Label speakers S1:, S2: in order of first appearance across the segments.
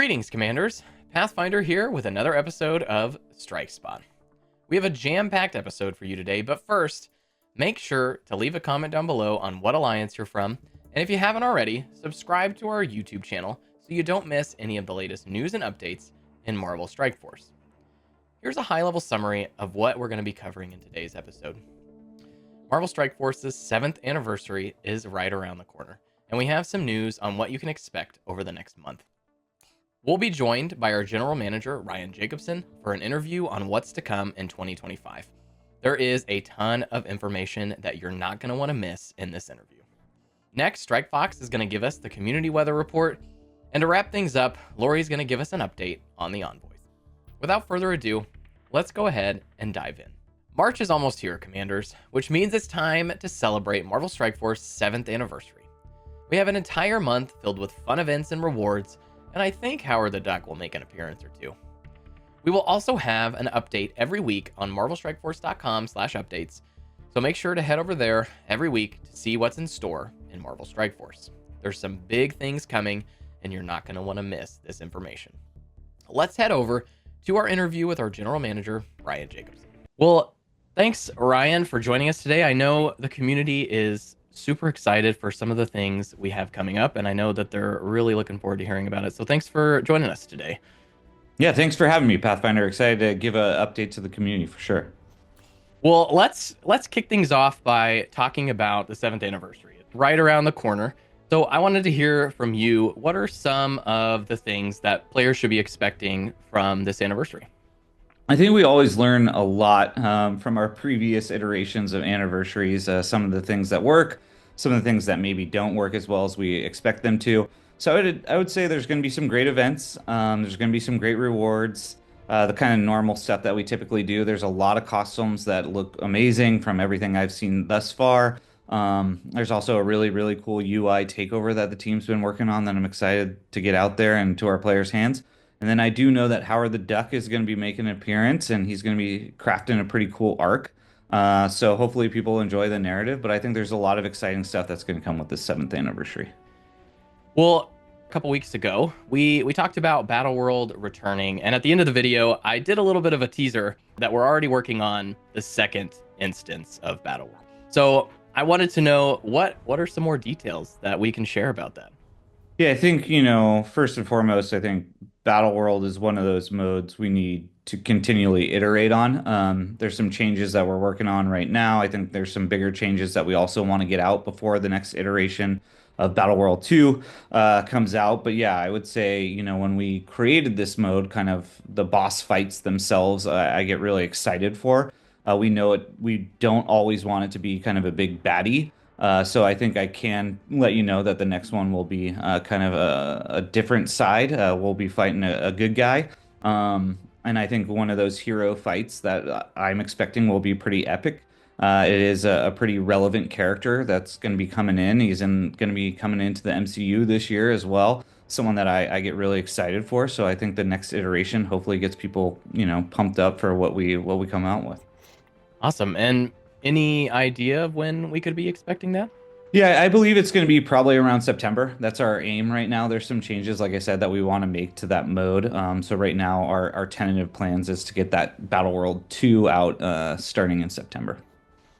S1: Greetings, Commanders. Pathfinder here with another episode of Strike Spot. We have a jam-packed episode for you today, but first, make sure to leave a comment down below on what alliance you're from, and if you haven't already, subscribe to our YouTube channel so you don't miss any of the latest news and updates in Marvel Strike Force. Here's a high-level summary of what we're going to be covering in today's episode. Marvel Strike Force's 7th anniversary is right around the corner, and we have some news on what you can expect over the next month. We'll be joined by our General Manager, Ryan Jacobson, for an interview on what's to come in 2025. There is a ton of information that you're not going to want to miss in this interview. Next, Strike Fox is going to give us the community weather report, and to wrap things up, Lori's going to give us an update on the Envoys. Without further ado, let's go ahead and dive in. March is almost here, Commanders, which means it's time to celebrate Marvel Strike Force's 7th anniversary. We have an entire month filled with fun events and rewards, and I think Howard the Duck will make an appearance or two. We will also have an update every week on marvelstrikeforce.com/updates, so make sure to head over there every week to see what's in store in Marvel Strike Force. There's some big things coming, and you're not going to want to miss this information. Let's head over to our interview with our General Manager, Ryan Jacobson. Well, thanks, Ryan, for joining us today. I know the community is super excited for some of the things we have coming up, and I know that they're really looking forward to hearing about it. So thanks for joining us today.
S2: Yeah, thanks for having me, Pathfinder. Excited to give an update to the community for sure.
S1: Well, let's kick things off by talking about the 7th anniversary. It's right around the corner. So I wanted to hear from you, what are some of the things that players should be expecting from this anniversary?
S2: I think we always learn a lot from our previous iterations of anniversaries, some of the things that work, some of the things that maybe don't work as well as we expect them to. So I would say there's going to be some great events. There's going to be some great rewards, the kind of normal stuff that we typically do. There's a lot of costumes that look amazing from everything I've seen thus far. There's also a really, really cool UI takeover that the team's been working on that I'm excited to get out there and to our players' hands. And then I do know that Howard the Duck is going to be making an appearance, and he's going to be crafting a pretty cool arc. So hopefully people enjoy the narrative, but I think there's a lot of exciting stuff that's going to come with the 7th anniversary.
S1: Well, a couple weeks ago, we talked about Battle World returning, and at the end of the video, I did a little bit of a teaser that we're already working on the 2nd instance of Battle World. So I wanted to know what are some more details that we can share about that?
S2: Yeah, I think, first and foremost, I think Battle World is one of those modes we need to continually iterate on. There's some changes that we're working on right now. I think there's some bigger changes that we also want to get out before the next iteration of Battle World 2 comes out. But yeah, I would say, when we created this mode, kind of the boss fights themselves, I get really excited for. We know it. We don't always want it to be kind of a big baddie. So I think I can let you know that the next one will be kind of a different side. We'll be fighting a good guy. And I think one of those hero fights that I'm expecting will be pretty epic. It is a pretty relevant character that's going to be coming in. He's going to be coming into the MCU this year as well. Someone that I get really excited for. So I think the next iteration hopefully gets people, pumped up for what we come out with.
S1: Awesome. And any idea of when we could be expecting that?
S2: Yeah, I believe it's going to be probably around September. That's our aim right now. There's some changes, like I said, that we want to make to that mode. So right now, our tentative plans is to get that Battle World 2 out starting in September.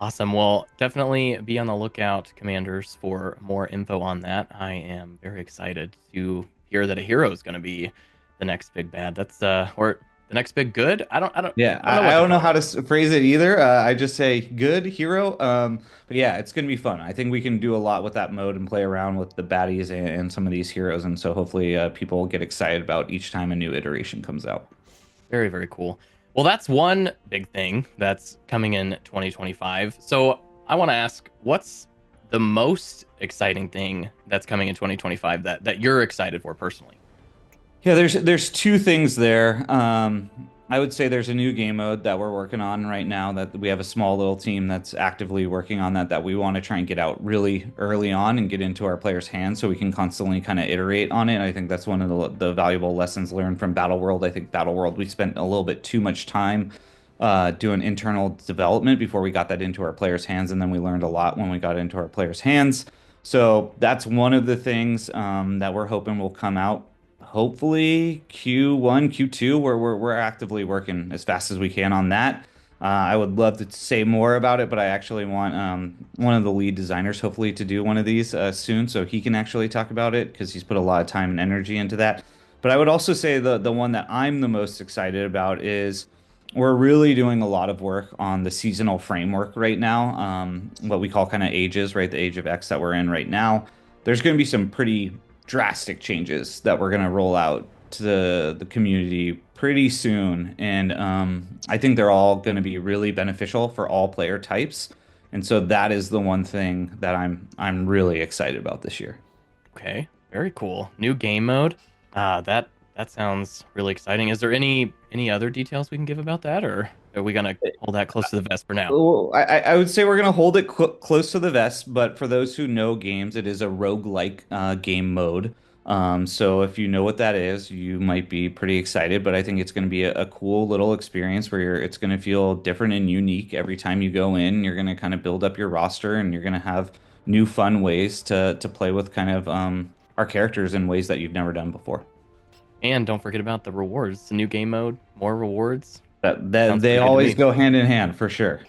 S1: Awesome. Well, definitely be on the lookout, Commanders, for more info on that. I am very excited to hear that a hero is going to be the next big bad. That's or the next big good. I don't know
S2: how to phrase it either. I just say good hero. But yeah, it's gonna be fun. I think we can do a lot with that mode and play around with the baddies and some of these heroes, and so hopefully people will get excited about each time a new iteration comes out.
S1: Very, very cool. Well, that's one big thing that's coming in 2025. So I want to ask, what's the most exciting thing that's coming in 2025 that you're excited for personally?
S2: Yeah, there's two things there. I would say there's a new game mode that we're working on right now that we have a small little team that's actively working on that we want to try and get out really early on and get into our players' hands so we can constantly kind of iterate on it. I think that's one of the valuable lessons learned from Battle World. I think Battle World, we spent a little bit too much time doing internal development before we got that into our players' hands, and then we learned a lot when we got into our players' hands. So that's one of the things that we're hoping will come out hopefully Q1, Q2, where we're actively working as fast as we can on that. I would love to say more about it, but I actually want one of the lead designers hopefully to do one of these soon, so he can actually talk about it because he's put a lot of time and energy into that. But I would also say the one that I'm the most excited about is we're really doing a lot of work on the seasonal framework right now, what we call kind of ages, right? The age of X that we're in right now. There's going to be some pretty drastic changes that we're going to roll out to the community pretty soon. And I think they're all going to be really beneficial for all player types. And so that is the one thing that I'm really excited about this year.
S1: Okay, very cool. New game mode. That sounds really exciting. Is there any other details we can give about that, or are we gonna hold that close to the vest for now?
S2: Well, I would say we're going to hold it close to the vest, but for those who know games, it is a roguelike game mode. So if you know what that is, you might be pretty excited, but I think it's going to be a cool little experience where it's going to feel different and unique every time you go in. You're going to kind of build up your roster and you're going to have new fun ways to play with kind of our characters in ways that you've never done before.
S1: And don't forget about the rewards. It's a new game mode, more rewards.
S2: That
S1: Sounds
S2: they
S1: pretty good to
S2: always
S1: me.
S2: go hand in hand for sure.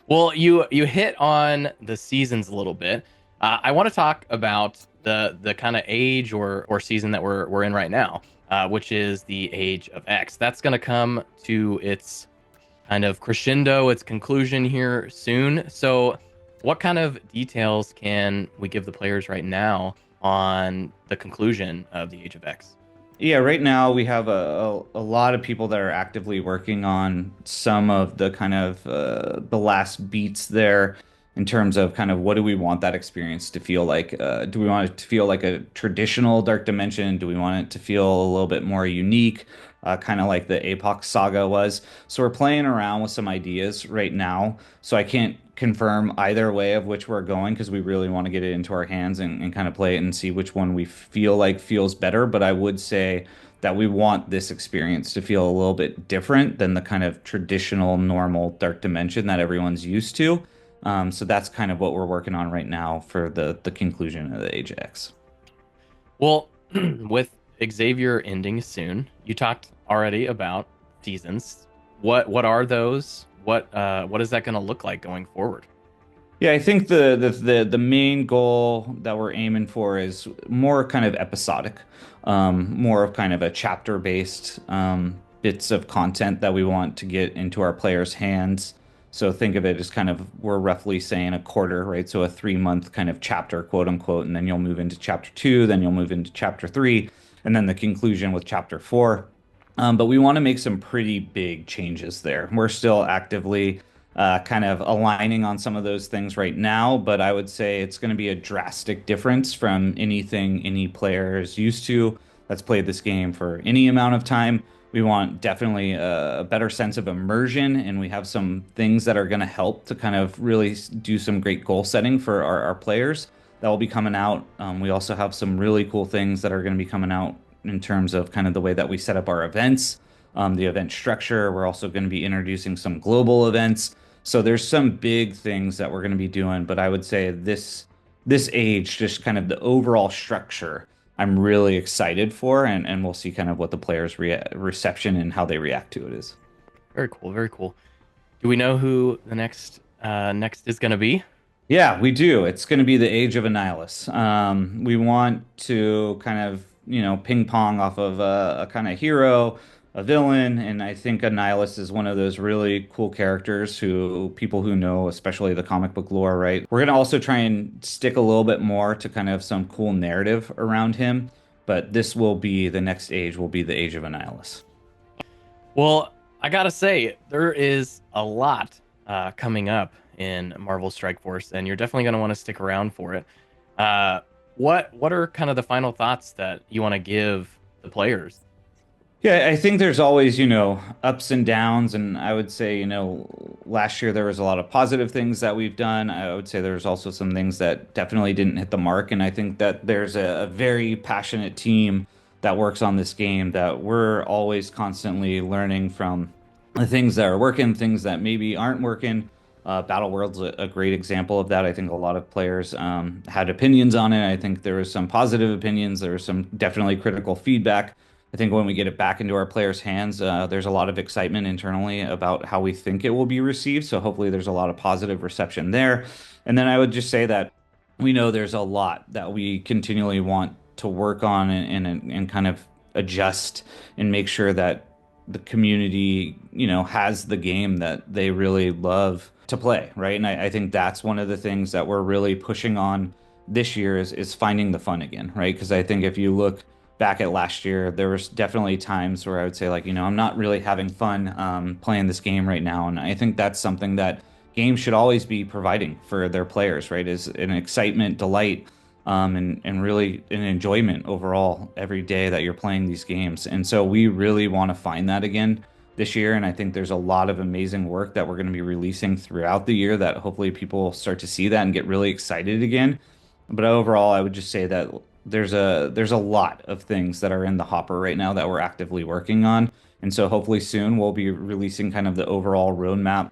S1: Well, you hit on the seasons a little bit. I want to talk about the kind of age or season that we're in right now, which is the Age of X. That's going to come to its kind of crescendo, its conclusion here soon. So, what kind of details can we give the players right now on the conclusion of the Age of X?
S2: Yeah, right now we have a lot of people that are actively working on some of the kind of the last beats there in terms of kind of what do we want that experience to feel like? Do we want it to feel like a traditional Dark Dimension? Do we want it to feel a little bit more unique, kind of like the Apoc saga was? So we're playing around with some ideas right now. So I can't confirm either way of which we're going because we really want to get it into our hands and kind of play it and see which one we feel like feels better. But I would say that we want this experience to feel a little bit different than the kind of traditional, normal Dark Dimension that everyone's used to. So that's kind of what we're working on right now for the conclusion of the Ajax.
S1: Well, with Xavier ending soon, you talked already about seasons. What are those? What is that going to look like going forward?
S2: Yeah, I think the main goal that we're aiming for is more kind of episodic, more of kind of a chapter based bits of content that we want to get into our players' hands. So think of it as kind of we're roughly saying a quarter, right? So a 3 month kind of chapter, quote unquote, and then you'll move into chapter two, then you'll move into chapter three, and then the conclusion with chapter four. But we want to make some pretty big changes there. We're still actively kind of aligning on some of those things right now, but I would say it's going to be a drastic difference from anything any player is used to that's played this game for any amount of time. We want definitely a better sense of immersion, and we have some things that are going to help to kind of really do some great goal setting for our players that will be coming out. We also have some really cool things that are going to be coming out in terms of kind of the way that we set up our events, the event structure. We're also going to be introducing some global events. So there's some big things that we're going to be doing, but I would say this age, just kind of the overall structure, I'm really excited for, and we'll see kind of what the players' reception and how they react to it is.
S1: Very cool, very cool. Do we know who the next is going to be?
S2: Yeah, we do. It's going to be the Age of Annihilus. We want to kind of, ping pong off of a kind of hero, a villain, and I think Annihilus is one of those really cool characters who people who know, especially the comic book lore, right? We're going to also try and stick a little bit more to kind of some cool narrative around him, but this will be the next age, will be the Age of Annihilus.
S1: Well, I gotta say, there is a lot coming up in Marvel Strike Force, and you're definitely gonna want to stick around for it. What are kind of the final thoughts that you want to give the players?
S2: Yeah, I think there's always, ups and downs. And I would say, last year there was a lot of positive things that we've done. I would say there's also some things that definitely didn't hit the mark. And I think that there's a very passionate team that works on this game that we're always constantly learning from the things that are working, things that maybe aren't working. Battle World's a great example of that. I think a lot of players had opinions on it. I think there was some positive opinions. There was some definitely critical feedback. I think when we get it back into our players' hands, there's a lot of excitement internally about how we think it will be received. So hopefully there's a lot of positive reception there. And then I would just say that we know there's a lot that we continually want to work on and kind of adjust and make sure that the community, has the game that they really love to play, right? And I think that's one of the things that we're really pushing on this year is finding the fun again, right? Because I think if you look back at last year, there was definitely times where I would say like, I'm not really having fun playing this game right now, and I think that's something that games should always be providing for their players, right? Is an excitement, delight, and really an enjoyment overall every day that you're playing these games. And so we really want to find that again this year. And I think there's a lot of amazing work that we're going to be releasing throughout the year that hopefully people start to see that and get really excited again. But overall, I would just say that there's a lot of things that are in the hopper right now that we're actively working on. And so hopefully soon we'll be releasing kind of the overall roadmap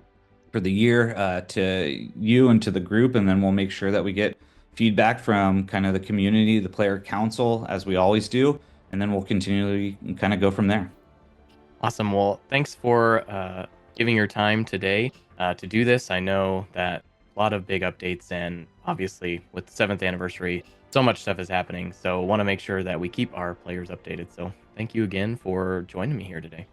S2: for the year to you and to the group, and then we'll make sure that we get feedback from kind of the community, the player council, as we always do, and then we'll continually kind of go from there.
S1: Awesome. Well, thanks for giving your time today to do this. I know that a lot of big updates, and obviously with the 7th anniversary, so much stuff is happening. So want to make sure that we keep our players updated. So thank you again for joining me here today.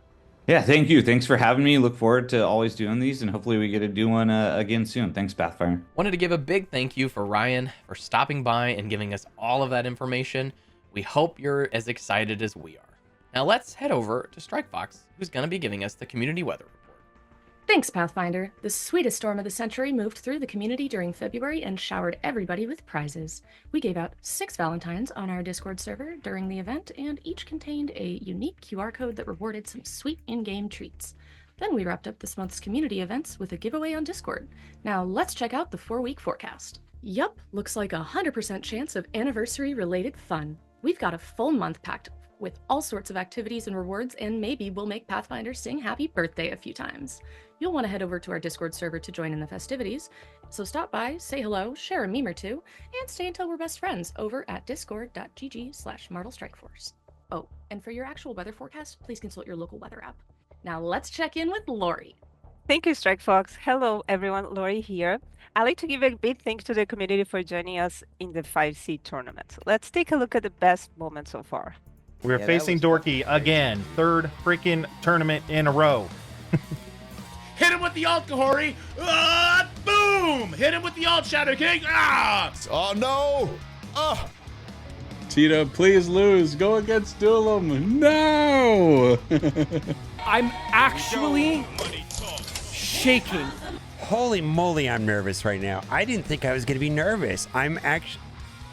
S2: Yeah, thank you. Thanks for having me. Look forward to always doing these, and hopefully we get to do one again soon. Thanks, Pathfinder.
S1: Wanted to give a big thank you for Ryan for stopping by and giving us all of that information. We hope you're as excited as we are. Now let's head over to Strikefox, who's going to be giving us the community weather report.
S3: Thanks, Pathfinder. The sweetest storm of the century moved through the community during February and showered everybody with prizes. We gave out 6 Valentines on our Discord server during the event, and each contained a unique QR code that rewarded some sweet in-game treats. Then we wrapped up this month's community events with a giveaway on Discord. Now let's check out the 4-week forecast. Yup, looks like 100% chance of anniversary-related fun. We've got a full month packed with all sorts of activities and rewards, and maybe we'll make Pathfinder sing happy birthday a few times. You'll want to head over to our Discord server to join in the festivities, so stop by, say hello, share a meme or two, and stay until we're best friends over at discord.gg/MartelStrikeForce. Oh, and for your actual weather forecast, please consult your local weather app. Now let's check in with Lori.
S4: Thank you, Strike Fox. Hello, everyone. Lori here. I'd like to give a big thanks to the community for joining us in the 5C tournament. Let's take a look at the best moments so far.
S5: We're facing Dorky again. 3rd freaking tournament in a row.
S6: Hit him with the alt, Kahori. Boom! Hit him with the alt, Shadow King.
S7: Oh, no.
S8: Tito, please lose. Go against Duelam. No!
S9: I'm actually shaking.
S10: Holy moly, I'm nervous right now. I didn't think I was going to be nervous. I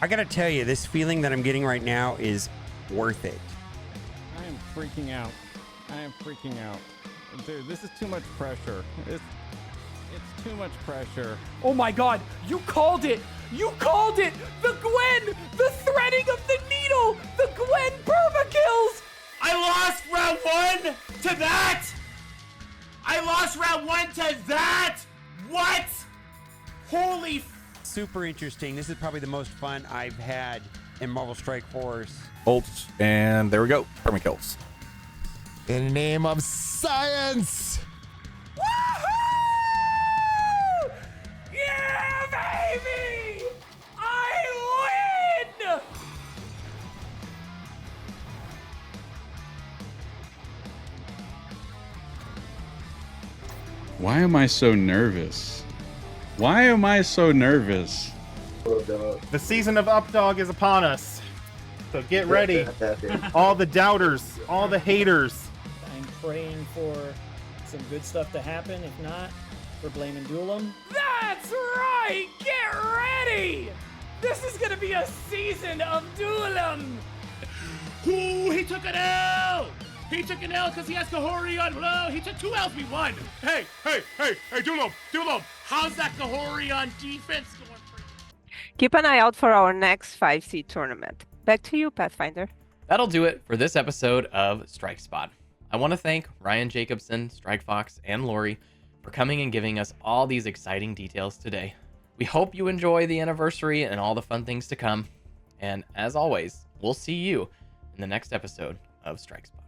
S10: got to tell you, this feeling that I'm getting right now is worth it.
S11: I am freaking out. Dude, this is too much pressure. It's too much pressure.
S9: Oh my god, you called it! You called it! The Gwen! The threading of the needle! The Gwen perma-kills!
S6: I lost round 1 to that! What? Holy
S10: Super interesting. This is probably the most fun I've had in Marvel Strike Force.
S7: Bolts, and there we go. Permakills. In the name of science!
S9: Woohoo! Yeah, baby! I win!
S8: Why am I so nervous?
S5: The season of Updog is upon us. So get ready. All the doubters, all the haters.
S12: I'm praying for some good stuff to happen. If not, we're blaming Duelam.
S9: That's right! Get ready! This is gonna be a season of Duelam!
S6: Ooh, he took an L! He took an L because he has Kahori on low. He took 2 L's, we won. Hey, Duelam, how's that Kahori on defense going for you?
S4: Keep an eye out for our next 5C tournament. Back to you, Pathfinder.
S1: That'll do it for this episode of Strike Spot. I want to thank Ryan Jacobson, Strike Fox, and Lori for coming and giving us all these exciting details today. We hope you enjoy the anniversary and all the fun things to come. And as always, we'll see you in the next episode of StrikeSpot.